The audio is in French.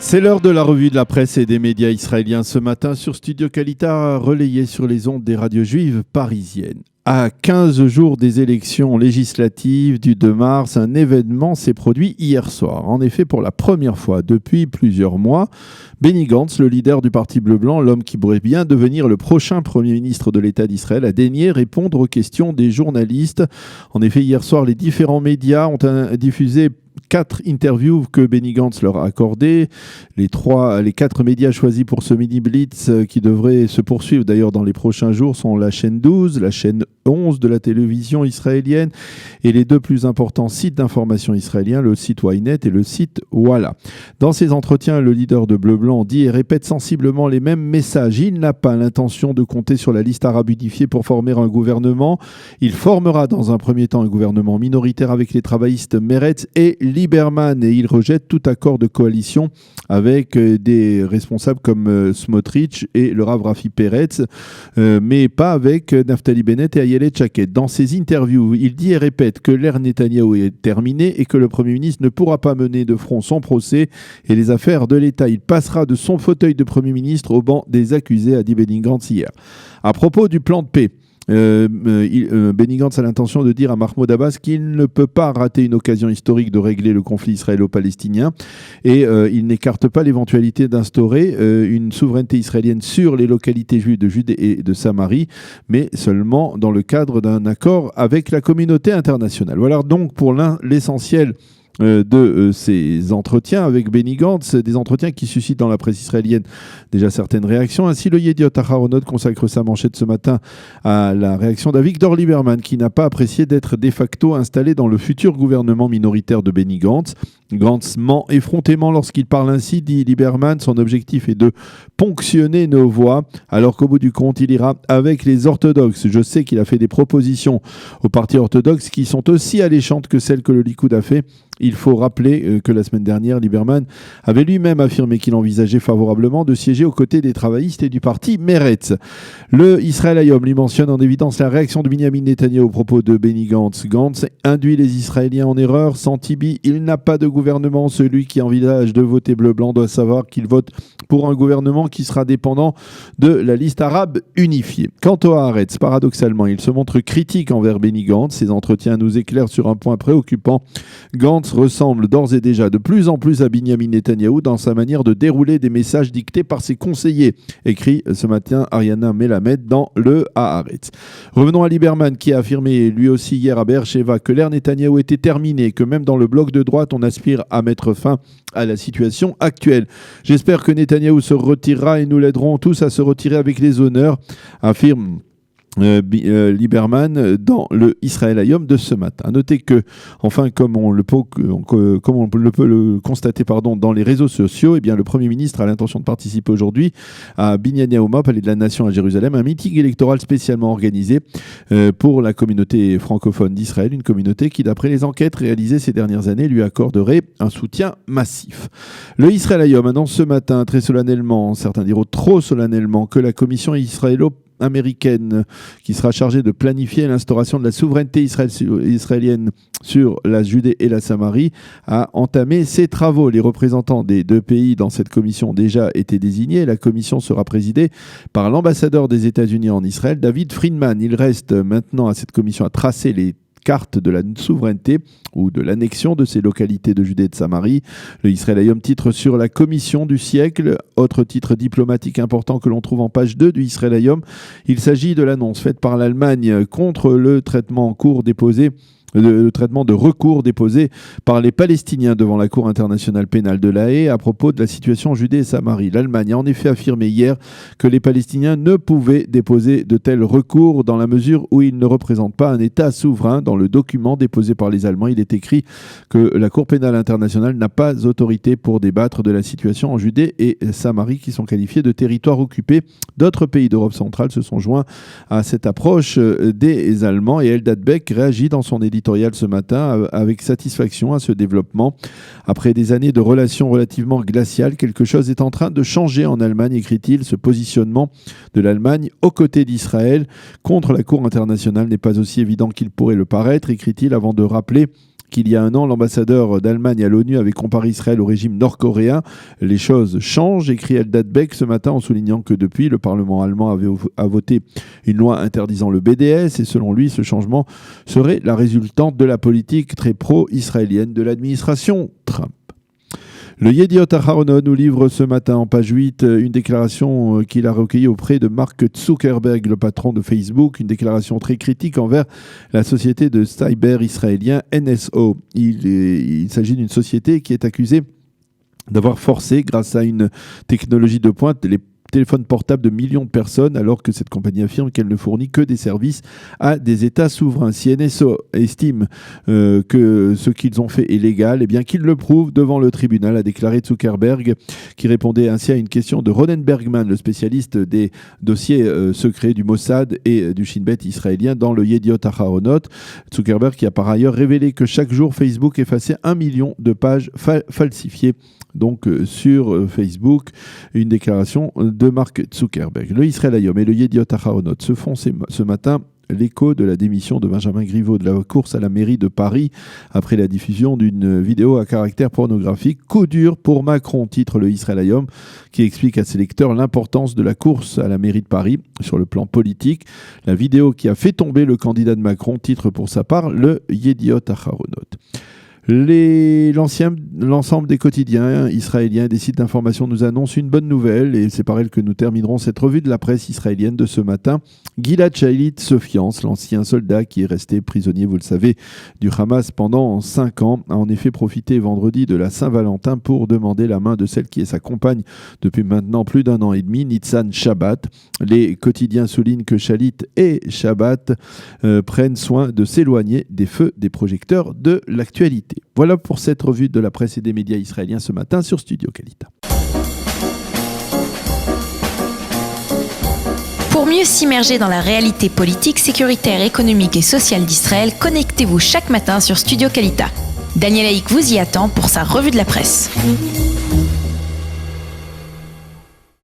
C'est l'heure de la revue de la presse et des médias israéliens ce matin sur Studio Kalita, relayé sur les ondes des radios juives parisiennes. À 15 jours des élections législatives du 2 mars, un événement s'est produit hier soir. En effet, pour la première fois depuis plusieurs mois, Benny Gantz, le leader du Parti bleu-blanc, l'homme qui pourrait bien devenir le prochain Premier ministre de l'État d'Israël, a daigné répondre aux questions des journalistes. En effet, hier soir, les différents médias ont diffusé 4 interviews que Benny Gantz leur a accordées. Les 4 médias choisis pour ce mini-blitz qui devrait se poursuivre d'ailleurs dans les prochains jours sont la chaîne 12, la chaîne 11 de la télévision israélienne et les 2 plus importants sites d'information israéliens, le site Ynet et le site Walla. Dans ces entretiens, le leader de Bleu-Blanc dit et répète sensiblement les mêmes messages. Il n'a pas l'intention de compter sur la liste arabe unifiée pour former un gouvernement. Il formera dans un premier temps un gouvernement minoritaire avec les travaillistes Meretz et Lieberman et il rejette tout accord de coalition avec des responsables comme Smotrich et le Rav Rafi Peretz, mais pas avec Naftali Bennett et Ayelet Shaked. Dans ses interviews, il dit et répète que l'ère Netanyahou est terminée et que le Premier ministre ne pourra pas mener de front son procès et les affaires de l'État. Il passera de son fauteuil de Premier ministre au banc des accusés, a dit Benny Gantz hier. À propos du plan de paix, Benny Gantz a l'intention de dire à Mahmoud Abbas qu'il ne peut pas rater une occasion historique de régler le conflit israélo-palestinien et il n'écarte pas l'éventualité d'instaurer une souveraineté israélienne sur les localités juives de Judée et de Samarie, mais seulement dans le cadre d'un accord avec la communauté internationale. Voilà donc pour l'essentiel de ces entretiens avec Benny Gantz, des entretiens qui suscitent dans la presse israélienne déjà certaines réactions. Ainsi, le Yediot Aharonot consacre sa manchette ce matin à la réaction d'Avigdor Lieberman, qui n'a pas apprécié d'être de facto installé dans le futur gouvernement minoritaire de Benny Gantz. Gantz ment effrontément lorsqu'il parle ainsi, dit Lieberman. Son objectif est de ponctionner nos voix, alors qu'au bout du compte, il ira avec les orthodoxes. Je sais qu'il a fait des propositions au parti orthodoxe qui sont aussi alléchantes que celles que le Likoud a fait. Il faut rappeler que la semaine dernière, Lieberman avait lui-même affirmé qu'il envisageait favorablement de siéger aux côtés des travaillistes et du parti Meretz. Le Israël Hayom lui mentionne en évidence la réaction de Binyamin Netanyahou au propos de Benny Gantz. Gantz induit les Israéliens en erreur. Sans Tibi, il n'a pas de gouvernement. Celui qui envisage de voter bleu-blanc doit savoir qu'il vote pour un gouvernement qui sera dépendant de la liste arabe unifiée. Quant au Haaretz, paradoxalement, il se montre critique envers Benny Gantz. Ses entretiens nous éclairent sur un point préoccupant. Gantz ressemble d'ores et déjà de plus en plus à Binyamin Netanyahou dans sa manière de dérouler des messages dictés par ses conseillers, écrit ce matin Ariana Melamed dans le Haaretz. Revenons à Lieberman qui a affirmé lui aussi hier à Beersheva que l'ère Netanyahou était terminée, que même dans le bloc de droite on aspire à mettre fin à la situation actuelle. J'espère que Netanyahou se retirera et nous l'aiderons tous à se retirer avec les honneurs, affirme Lieberman dans le Israël Hayom de ce matin. Notez que, enfin, comme on le peut le constater dans les réseaux sociaux, eh bien, le Premier ministre a l'intention de participer aujourd'hui à Binyan Yaouma, Palais de la Nation à Jérusalem, un meeting électoral spécialement organisé pour la communauté francophone d'Israël, une communauté qui, d'après les enquêtes réalisées ces dernières années, lui accorderait un soutien massif. Le Israël Hayom annonce ce matin, très solennellement, certains diront trop solennellement, que la commission israélo-américaine qui sera chargée de planifier l'instauration de la souveraineté israélienne sur la Judée et la Samarie a entamé ses travaux. Les représentants des 2 pays dans cette commission ont déjà été désignés. La commission sera présidée par l'ambassadeur des États-Unis en Israël, David Friedman. Il reste maintenant à cette commission à tracer les carte de la souveraineté ou de l'annexion de ces localités de Judée et de Samarie. Le Israël Hayom titre sur la commission du siècle, autre titre diplomatique important que l'on trouve en page 2 du Israël Hayom. Il s'agit de l'annonce faite par l'Allemagne contre le traitement de recours déposé par les Palestiniens devant la Cour internationale pénale de La Haye à propos de la situation en Judée et Samarie. L'Allemagne a en effet affirmé hier que les Palestiniens ne pouvaient déposer de tels recours dans la mesure où ils ne représentent pas un État souverain. Dans le document déposé par les Allemands, il est écrit que la Cour pénale internationale n'a pas autorité pour débattre de la situation en Judée et Samarie qui sont qualifiés de territoires occupés. D'autres pays d'Europe centrale se sont joints à cette approche des Allemands et Eldad Beck réagit dans son éditorial ce matin avec satisfaction à ce développement. Après des années de relations relativement glaciales, quelque chose est en train de changer en Allemagne, écrit-il. Ce positionnement de l'Allemagne aux côtés d'Israël contre la Cour internationale n'est pas aussi évident qu'il pourrait le paraître, écrit-il, avant de rappeler qu'il y a un an, l'ambassadeur d'Allemagne à l'ONU avait comparé Israël au régime nord-coréen. Les choses changent, écrit Eldad Beck ce matin en soulignant que depuis, le Parlement allemand a voté une loi interdisant le BDS et selon lui, ce changement serait la résultante de la politique très pro-israélienne de l'administration Trump. Le Yediot Aharonot nous livre ce matin en page 8 une déclaration qu'il a recueillie auprès de Mark Zuckerberg, le patron de Facebook, une déclaration très critique envers la société de cyber israélien NSO. Il s'agit d'une société qui est accusée d'avoir forcé, grâce à une technologie de pointe, les téléphones portables de millions de personnes, alors que cette compagnie affirme qu'elle ne fournit que des services à des États souverains. Si NSO estime que ce qu'ils ont fait est légal, eh bien qu'ils le prouvent devant le tribunal, a déclaré Zuckerberg, qui répondait ainsi à une question de Ronen Bergman, le spécialiste des dossiers secrets du Mossad et du Shin Bet israélien dans le Yediot Aharonot. Zuckerberg qui a par ailleurs révélé que chaque jour Facebook effaçait 1 million de pages falsifiées sur Facebook, une déclaration de Mark Zuckerberg. Le Israël Hayom et le Yediot Aharonot se font ce matin l'écho de la démission de Benjamin Griveaux de la course à la mairie de Paris après la diffusion d'une vidéo à caractère pornographique. Coup dur pour Macron, titre le Israël Hayom, qui explique à ses lecteurs l'importance de la course à la mairie de Paris sur le plan politique. La vidéo qui a fait tomber le candidat de Macron, titre pour sa part le Yediot Aharonot. L'ensemble des quotidiens israéliens et des sites d'information nous annoncent une bonne nouvelle et c'est par elle que nous terminerons cette revue de la presse israélienne de ce matin. Gilad Shalit se fiance, l'ancien soldat qui est resté prisonnier, vous le savez, du Hamas pendant 5 ans, a en effet profité vendredi de la Saint-Valentin pour demander la main de celle qui est sa compagne depuis maintenant plus d'1 an et demi, Nitzan Shabbat. Les quotidiens soulignent que Shalit et Shabbat prennent soin de s'éloigner des feux des projecteurs de l'actualité. Voilà pour cette revue de la presse et des médias israéliens ce matin sur Studio Kalita. Pour mieux s'immerger dans la réalité politique, sécuritaire, économique et sociale d'Israël, connectez-vous chaque matin sur Studio Kalita. Daniel Haïk vous y attend pour sa revue de la presse.